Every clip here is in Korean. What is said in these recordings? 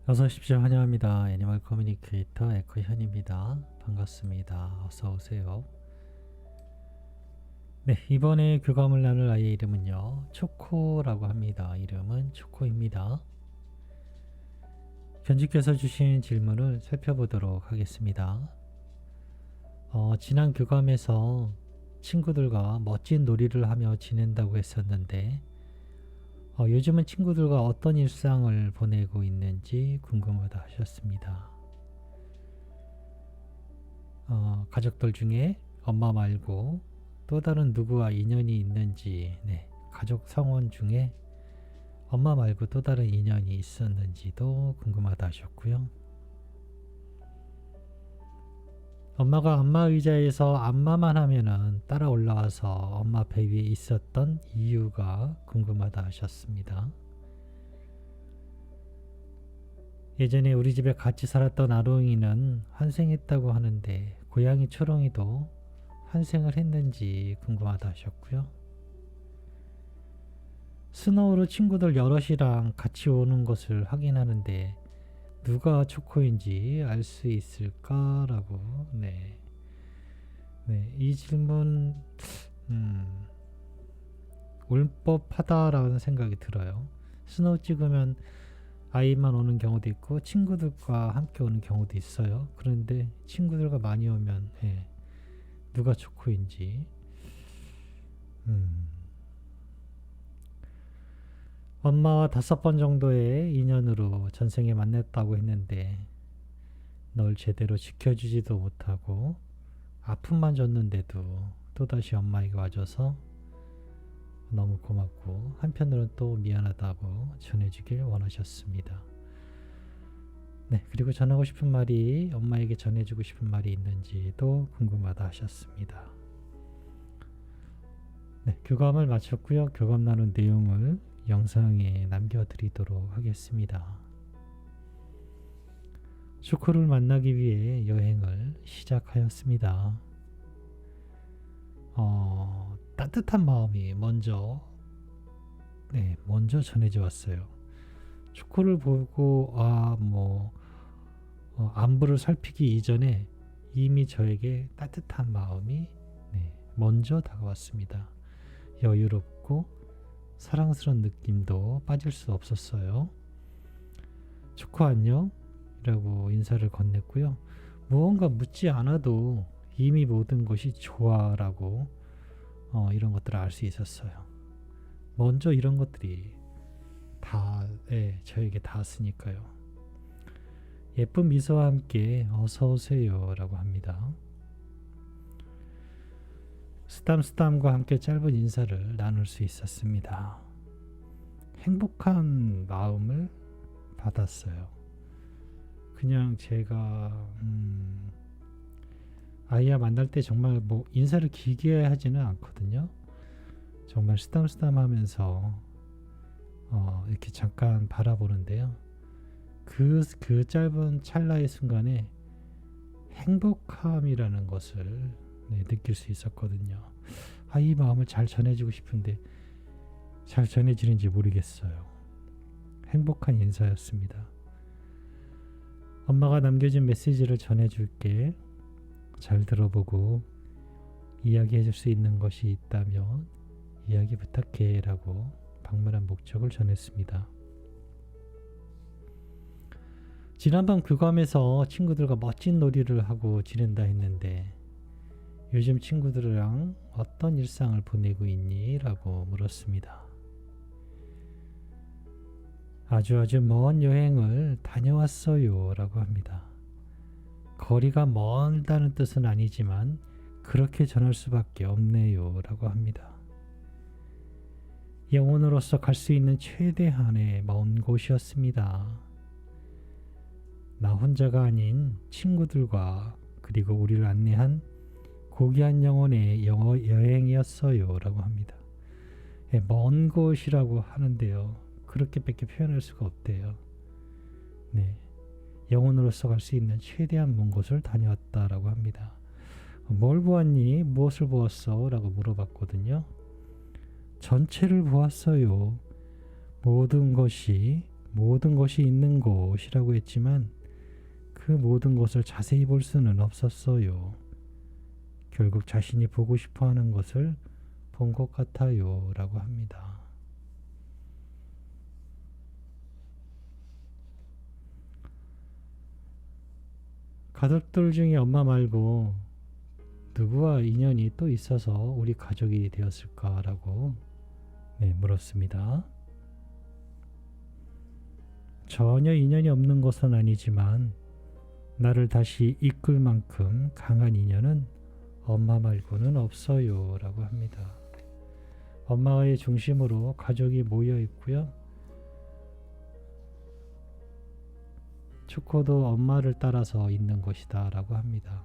어서 오십시오. 환영합니다. 애니멀 커뮤니케이터 에코현입니다. 반갑습니다. 어서 오세요. 네, 이번에 교감을 나눌 아이의 이름은요, 초코라고 합니다. 이름은 초코입니다. 견주께서 주신 질문을 살펴보도록 하겠습니다. 지난 교감에서 친구들과 멋진 놀이를 하며 지낸다고 했었는데, 요즘은 친구들과 어떤 일상을 보내고 있는지 궁금하다 하셨습니다. 가족들 중에 엄마 말고 또 다른 누구와 인연이 있는지, 가족 성원 중에 엄마 말고 또 다른 인연이 있었는지도 궁금하다 하셨고요. 엄마가 안마 의자에서 안마만 하면은 따라 올라와서 엄마 배 위에 있었던 이유가 궁금하다 하셨습니다. 예전에 우리 집에 같이 살았던 아롱이는 환생했다고 하는데 고양이 초롱이도 환생을 했는지 궁금하다 하셨고요. 스노우로 친구들 여럿이랑 같이 오는 것을 확인하는데 누가 초코인지 알 수 있을까라고. 이 질문 올법하다라는 생각이 들어요. 스노우 찍으면 아이만 오는 경우도 있고 친구들과 함께 오는 경우도 있어요. 그런데 친구들과 많이 오면 누가 초코인지. 엄마와 5번 정도의 인연으로 전생에 만났다고 했는데 널 제대로 지켜주지도 못하고 아픔만 줬는데도 또다시 엄마에게 와줘서 너무 고맙고 한편으로는 또 미안하다고 전해주길 원하셨습니다. 그리고 전하고 싶은 말이, 엄마에게 전해주고 싶은 말이 있는지도 궁금하다 하셨습니다. 교감을 마쳤고요. 교감 나눈 내용을 영상에 남겨드리도록 하겠습니다. 초코를 만나기 위해 여행을 시작하였습니다. 따뜻한 마음이 먼저 전해져 왔어요. 초코를 보고 안부를 살피기 이전에 이미 저에게 따뜻한 마음이 먼저 다가왔습니다. 여유롭고 사랑스러운 느낌도 빠질 수 없었어요. 초코 안녕? 라고 인사를 건넸고요. 무언가 묻지 않아도 이미 모든 것이 좋아 라고 이런 것들을 알 수 있었어요. 먼저 이런 것들이 다 저에게 닿았으니까요. 예쁜 미소와 함께 어서오세요 라고 합니다. 쓰담쓰담과 함께 짧은 인사를 나눌 수 있었습니다. 행복한 마음을 받았어요. 그냥 제가 아이와 만날 때 정말 인사를 길게 하지는 않거든요. 정말 쓰담쓰담 하면서 이렇게 잠깐 바라보는데요. 그 짧은 찰나의 순간에 행복함이라는 것을 느낄 수 있었거든요. 이 마음을 잘 전해주고 싶은데 잘 전해지는지 모르겠어요. 행복한 인사였습니다. 엄마가 남겨준 메시지를 전해줄게. 잘 들어보고 이야기해줄 수 있는 것이 있다면 이야기 부탁해 라고 방문한 목적을 전했습니다. 지난번 교감에서 친구들과 멋진 놀이를 하고 지낸다 했는데 요즘 친구들이랑 어떤 일상을 보내고 있니? 라고 물었습니다. 아주 먼 여행을 다녀왔어요 라고 합니다. 거리가 멀다는 뜻은 아니지만 그렇게 전할 수밖에 없네요 라고 합니다. 영혼으로서 갈 수 있는 최대한의 먼 곳이었습니다. 나 혼자가 아닌 친구들과 그리고 우리를 안내한 고귀한 영혼의 여행이었어요 라고 합니다. 먼 곳이라고 하는데요. 그렇게밖에 표현할 수가 없대요. 영혼으로서 갈 수 있는 최대한 먼 곳을 다녀왔다라고 합니다. 뭘 보았니? 무엇을 보았어? 라고 물어봤거든요. 전체를 보았어요. 모든 것이 모든 것이 있는 곳이라고 했지만 그 모든 것을 자세히 볼 수는 없었어요. 결국 자신이 보고 싶어 하는 것을 본 것 같아요. 라고 합니다. 가족들 중에 엄마 말고 누구와 인연이 또 있어서 우리 가족이 되었을까라고 물었습니다. 전혀 인연이 없는 것은 아니지만 나를 다시 이끌 만큼 강한 인연은 엄마 말고는 없어요. 라고 합니다. 엄마의 중심으로 가족이 모여 있고요. 초코도 엄마를 따라서 있는 것이다. 라고 합니다.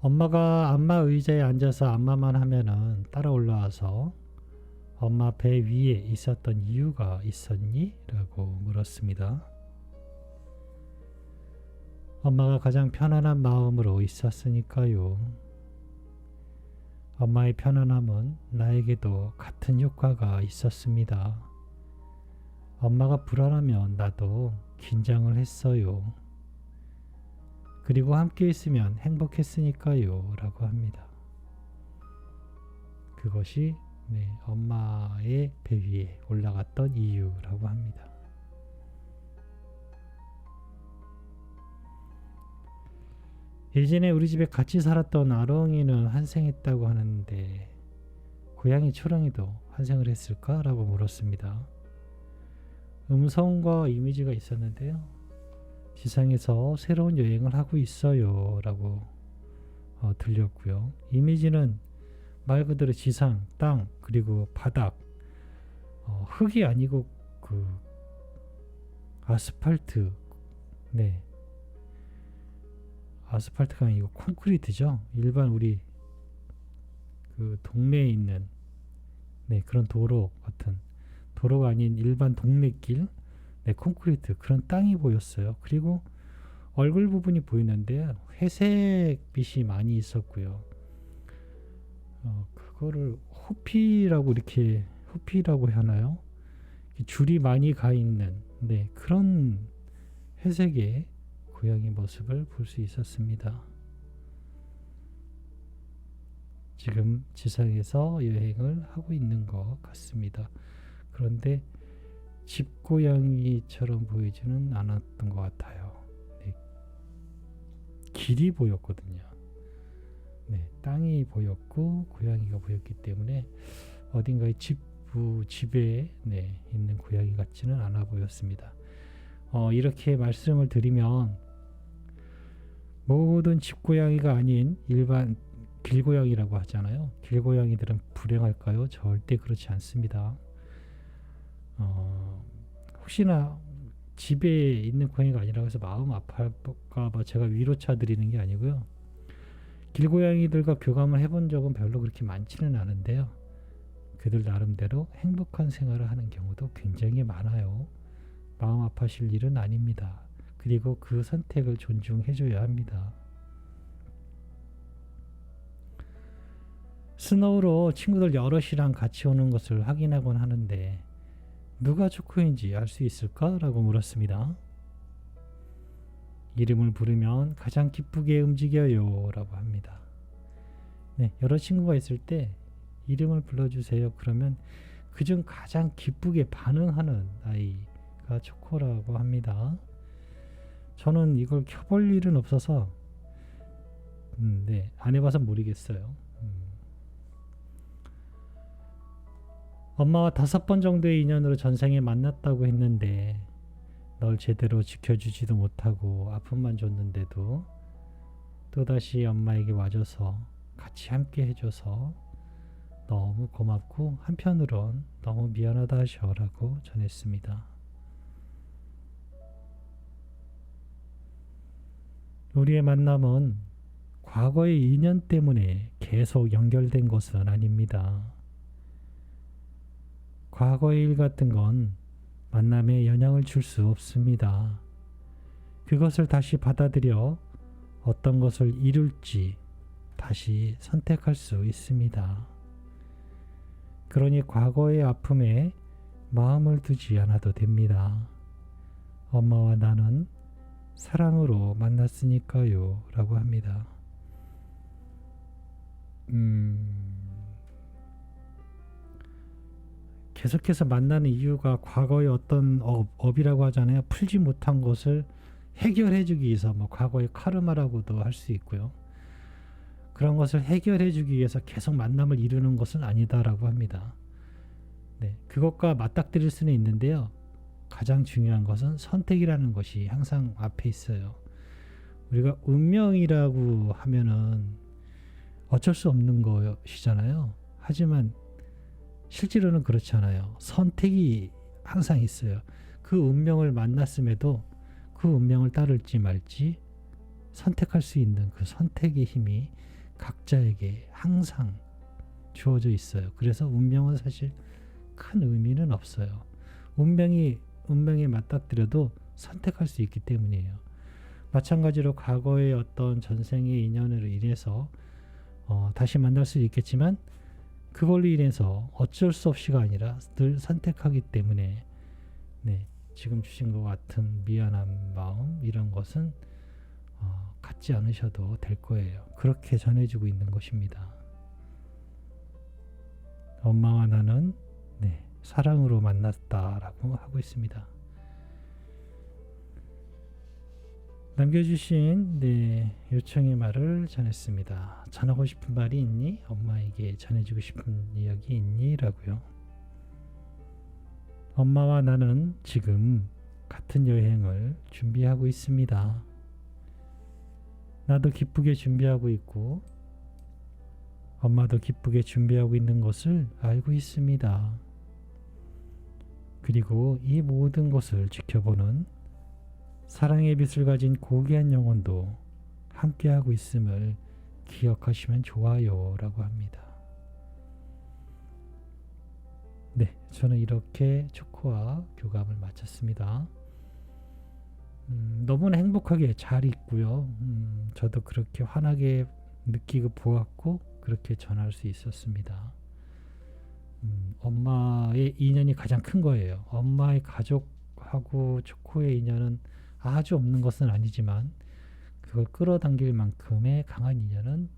엄마가 안마 의자에 앉아서 안마만 하면은 따라 올라와서 엄마 배 위에 있었던 이유가 있었니? 라고 물었습니다. 엄마가 가장 편안한 마음으로 있었으니까요. 엄마의 편안함은 나에게도 같은 효과가 있었습니다. 엄마가 불안하면 나도 긴장을 했어요. 그리고 함께 있으면 행복했으니까요. 라고 합니다. 그것이 엄마의 배 위에 올라갔던 이유라고 합니다. 예전에 우리 집에 같이 살았던 아롱이는 환생했다고 하는데 고양이 초롱이도 환생을 했을까? 라고 물었습니다. 음성과 이미지가 있었는데요. 지상에서 새로운 여행을 하고 있어요. 라고 들렸고요. 이미지는 말 그대로 지상, 땅, 그리고 바닥, 흙이 아니고 그 아스팔트, 아스팔트가 아니고 콘크리트죠. 일반 우리 그 동네에 있는 그런 도로 같은 도로가 아닌 일반 동네길, 콘크리트 그런 땅이 보였어요. 그리고 얼굴 부분이 보이는데 회색빛이 많이 있었고요. 그거를 호피라고 하나요? 줄이 많이 가 있는 그런 회색의 고양이 모습을 볼 수 있었습니다. 지금 지상에서 여행을 하고 있는 것 같습니다. 그런데 집고양이처럼 보이지는 않았던 것 같아요. 길이 보였거든요. 땅이 보였고 고양이가 보였기 때문에 어딘가에 집에 있는 고양이 같지는 않아 보였습니다. 이렇게 말씀을 드리면 모든 집고양이가 아닌 일반 길고양이라고 하잖아요. 길고양이들은 불행할까요? 절대 그렇지 않습니다. 혹시나 집에 있는 고양이가 아니라고 해서 마음 아파할까 봐 제가 위로차 드리는 게 아니고요. 길고양이들과 교감을 해본 적은 별로 그렇게 많지는 않은데요. 그들 나름대로 행복한 생활을 하는 경우도 굉장히 많아요. 마음 아파하실 일은 아닙니다. 그리고 그 선택을 존중해줘야 합니다. 스노우로 친구들 여럿이랑 같이 오는 것을 확인하곤 하는데 누가 초코인지 알 수 있을까? 라고 물었습니다. 이름을 부르면 가장 기쁘게 움직여요. 라고 합니다. 여러 친구가 있을 때 이름을 불러주세요. 그러면 그중 가장 기쁘게 반응하는 아이가 초코라고 합니다. 저는 이걸 켜볼 일은 없어서 안 해봐서 모르겠어요. 엄마와 5번 정도의 인연으로 전생에 만났다고 했는데 널 제대로 지켜주지도 못하고 아픔만 줬는데도 또다시 엄마에게 와줘서 같이 함께 해줘서 너무 고맙고 한편으론 너무 미안하다 하셔라고 전했습니다. 우리의 만남은 과거의 인연 때문에 계속 연결된 것은 아닙니다. 과거의 일 같은 건 만남에 영향을 줄 수 없습니다. 그것을 다시 받아들여 어떤 것을 이룰지 다시 선택할 수 있습니다. 그러니 과거의 아픔에 마음을 두지 않아도 됩니다. 엄마와 나는 사랑으로 만났으니까요. 라고 합니다. 계속해서 만나는 이유가 과거의 어떤 업이라고 하잖아요. 풀지 못한 것을 해결해 주기 위해서 과거의 카르마라고도 할 수 있고요. 그런 것을 해결해 주기 위해서 계속 만남을 이루는 것은 아니다라고 합니다. 네, 그것과 맞닥뜨릴 수는 있는데요. 가장 중요한 것은 선택이라는 것이 항상 앞에 있어요. 우리가 운명이라고 하면은 어쩔 수 없는 것이잖아요. 하지만 실제로는 그렇지 않아요. 선택이 항상 있어요. 그 운명을 만났음에도 그 운명을 따를지 말지 선택할 수 있는 그 선택의 힘이 각자에게 항상 주어져 있어요. 그래서 운명은 사실 큰 의미는 없어요. 운명에 맞닥뜨려도 선택할 수 있기 때문이에요. 마찬가지로 과거의 어떤 전생의 인연으로 인해서 다시 만날 수 있겠지만 그걸로 인해서 어쩔 수 없이가 아니라 늘 선택하기 때문에 네, 지금 주신 것 같은 미안한 마음 이런 것은 갖지 않으셔도 될 거예요. 그렇게 전해주고 있는 것입니다. 엄마와 나는 네, 사랑으로 만났다라고 하고 있습니다. 남겨주신 네, 요청의 말을 전했습니다. 전하고 싶은 말이 있니? 엄마에게 전해주고 싶은 이야기 있니? 라고요. 엄마와 나는 지금 같은 여행을 준비하고 있습니다. 나도 기쁘게 준비하고 있고 엄마도 기쁘게 준비하고 있는 것을 알고 있습니다. 그리고 이 모든 것을 지켜보는 사랑의 빛을 가진 고귀한 영혼도 함께하고 있음을 기억하시면 좋아요 라고 합니다. 네, 저는 이렇게 초코와 교감을 마쳤습니다. 너무나 행복하게 잘 있고요. 저도 그렇게 환하게 느끼고 보았고 그렇게 전할 수 있었습니다. 엄마의 인연이 가장 큰 거예요. 엄마의 가족하고 초코의 인연은 아주 없는 것은 아니지만 그걸 끌어당길 만큼의 강한 인연은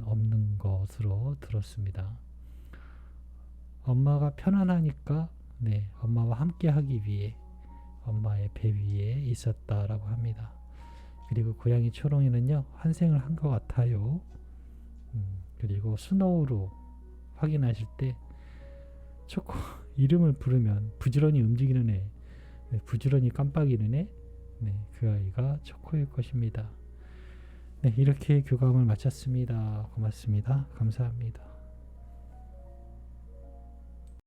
없는 것으로 들었습니다. 엄마가 편안하니까 네, 엄마와 함께 하기 위해 엄마의 배 위에 있었다라고 합니다. 그리고 고양이 초롱이는요 환생을 한 것 같아요. 그리고 스노우로 확인하실 때 초코 이름을 부르면 부지런히 움직이는 애, 부지런히 깜빡이는 애, 네, 그 아이가 초코일 것입니다. 네, 이렇게 교감을 마쳤습니다. 고맙습니다. 감사합니다.